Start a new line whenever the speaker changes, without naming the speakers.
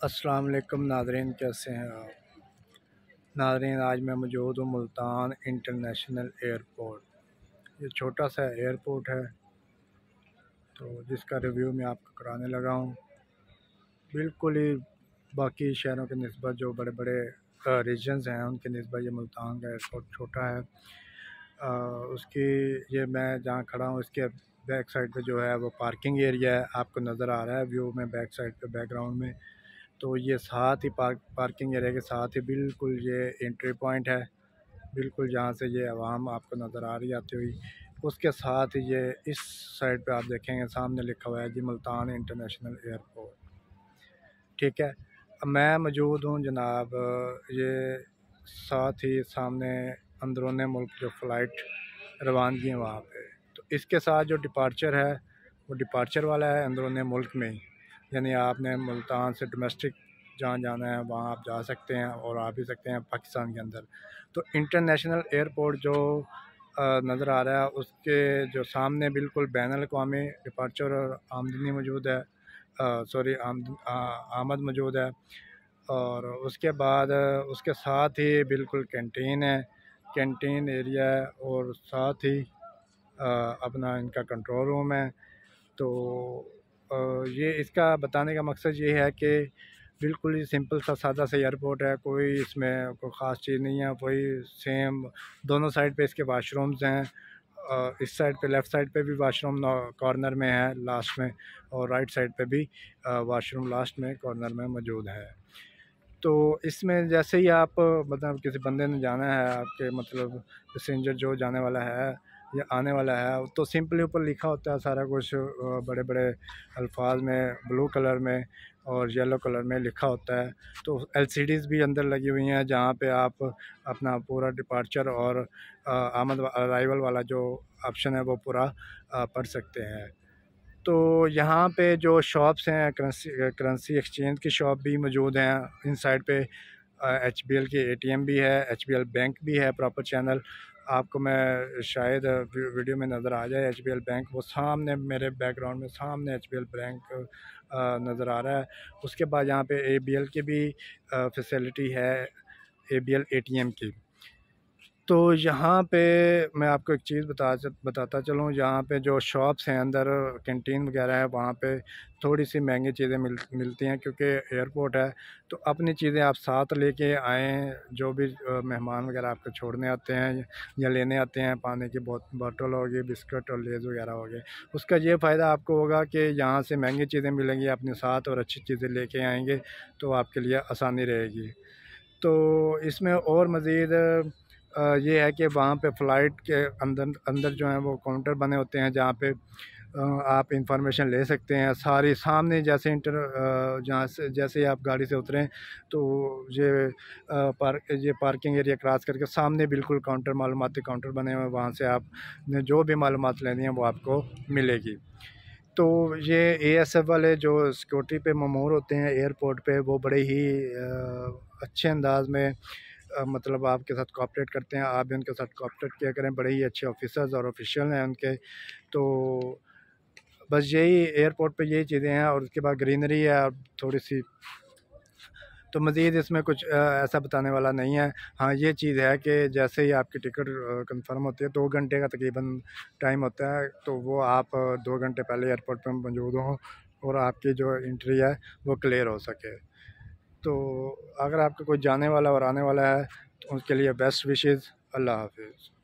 अस्सलाम वालेकुम नाज़रीन, कैसे हैं आप नाज़रीन। आज मैं मौजूद हूँ मुल्तान इंटरनेशनल एयरपोर्ट। ये छोटा सा एयरपोर्ट है तो जिसका रिव्यू मैं आपको कराने लगा हूँ। बिल्कुल ही बाकी शहरों के निस्बत जो बड़े बड़े रीजन्स हैं उनके निस्बत ये मुल्तान का एयरपोर्ट छोटा है। उसकी ये मैं जहाँ खड़ा हूँ इसके बैक साइड पे जो है वो पार्किंग एरिया है, आपको नज़र आ रहा है व्यू में बैक साइड पे बैकग्राउंड में। तो ये साथ ही पार्किंग एरिया के साथ ही बिल्कुल ये एंट्री पॉइंट है, बिल्कुल जहाँ से ये आवाम आपको नज़र आ रही आती हुई। उसके साथ ही ये इस साइड पे आप देखेंगे सामने लिखा हुआ है जी मुल्तान इंटरनेशनल एयरपोर्ट। ठीक है, अब मैं मौजूद हूँ जनाब ये साथ ही सामने अंदरूनी मुल्क जो फ़्लाइट रवानगी है वहाँ पे। तो इसके साथ जो डिपार्चर है वो डिपार्चर वाला है अंदरूनी मुल्क में ही, यानी आपने मुल्तान से डोमेस्टिक जहाँ जाना है वहाँ आप जा सकते हैं और आ भी सकते हैं पाकिस्तान के अंदर। तो इंटरनेशनल एयरपोर्ट जो नज़र आ रहा है उसके जो सामने बिल्कुल बैनुल अक़वामी डिपार्चर और आमदनी मौजूद है, सॉरी आमद मौजूद है। और उसके बाद उसके साथ ही बिल्कुल कैंटीन है, कैंटीन एरिया है और साथ ही अपना इनका कंट्रोल रूम है। तो ये इसका बताने का मकसद ये है कि बिल्कुल ही सिंपल सा सादा सा एयरपोर्ट है, कोई इसमें कोई ख़ास चीज़ नहीं है। वही सेम दोनों साइड पे इसके वाशरूम्स हैं, इस साइड पे लेफ़्ट साइड पे भी वाशरूम कॉर्नर में है लास्ट में, और राइट साइड पे भी वाशरूम लास्ट में कॉर्नर में मौजूद है। तो इसमें जैसे ही आप मतलब किसी बंदे ने जाना है, आपके मतलब पैसेंजर जो जाने वाला है या आने वाला है, तो सिंपली ऊपर लिखा होता है सारा कुछ बड़े बड़े अल्फाज में ब्लू कलर में और येलो कलर में लिखा होता है। तो एलसीडीज़ भी अंदर लगी हुई हैं जहाँ पे आप अपना पूरा डिपार्चर और आमद अराइवल वाला जो ऑप्शन है वो पूरा पढ़ सकते हैं। तो यहाँ पे जो शॉप्स हैं करेंसी एक्सचेंज की शॉप भी मौजूद हैं। इन साइड पे एचबीएल की एटीएम भी है, एचबीएल बैंक भी है प्रॉपर चैनल। आपको मैं शायद वीडियो में नज़र आ जाए एचबीएल बैंक, वो सामने मेरे बैकग्राउंड में सामने एचबीएल बैंक नज़र आ रहा है। उसके बाद यहाँ पे एबीएल की भी फैसिलिटी है, एबीएल एटीएम की। तो यहाँ पे मैं आपको एक चीज़ बताता चलूँ, यहाँ पे जो शॉप्स हैं अंदर कैंटीन वगैरह है वहाँ पे थोड़ी सी महंगी चीज़ें मिलती हैं क्योंकि एयरपोर्ट है। तो अपनी चीज़ें आप साथ लेके आएँ, जो भी मेहमान वगैरह आपको छोड़ने आते हैं या लेने आते हैं, पानी की बोतल होगी, बिस्किट और लेज़ वगैरह हो गए, उसका ये फ़ायदा आपको होगा कि यहाँ से महंगी चीज़ें मिलेंगी अपने साथ और अच्छी चीज़ें लेके आएँगे तो आपके लिए आसानी रहेगी। तो इसमें और मज़ीद ये है कि वहाँ पे फ़्लाइट के अंदर अंदर जो है वो काउंटर बने होते हैं जहाँ पे आप इंफॉर्मेशन ले सकते हैं सारी सामने। जैसे जहाँ से जैसे ही आप गाड़ी से उतरें तो ये पार्किंग एरिया क्रॉस करके सामने बिल्कुल काउंटर, मालूमाती काउंटर बने हुए हैं, वहाँ से आप जो भी मालूमात लेनी है वो आपको मिलेगी। तो ये एएसएफ वाले जो सिक्योरिटी पे ममूर होते हैं एयरपोर्ट पे, वो बड़े ही अच्छे अंदाज में मतलब आपके साथ कोऑपरेट करते हैं, आप भी उनके साथ कोऑपरेट किया करें। बड़े ही अच्छे ऑफिसर्स और ऑफिशियल हैं उनके। तो बस यही एयरपोर्ट पे यही चीज़ें हैं और उसके बाद ग्रीनरी है और थोड़ी सी। तो मज़ीद इसमें कुछ ऐसा बताने वाला नहीं है। हाँ, ये चीज़ है कि जैसे ही आपकी टिकट कंफर्म होती है 2 घंटे का तकरीबन टाइम होता है, तो वो आप 2 घंटे पहले एयरपोर्ट पर मौजूद हों और आपकी जो एंट्री है वो क्लियर हो सके। तो अगर आपका कोई जाने वाला और आने वाला है तो उसके लिए बेस्ट विशेज़। अल्लाह हाफिज़।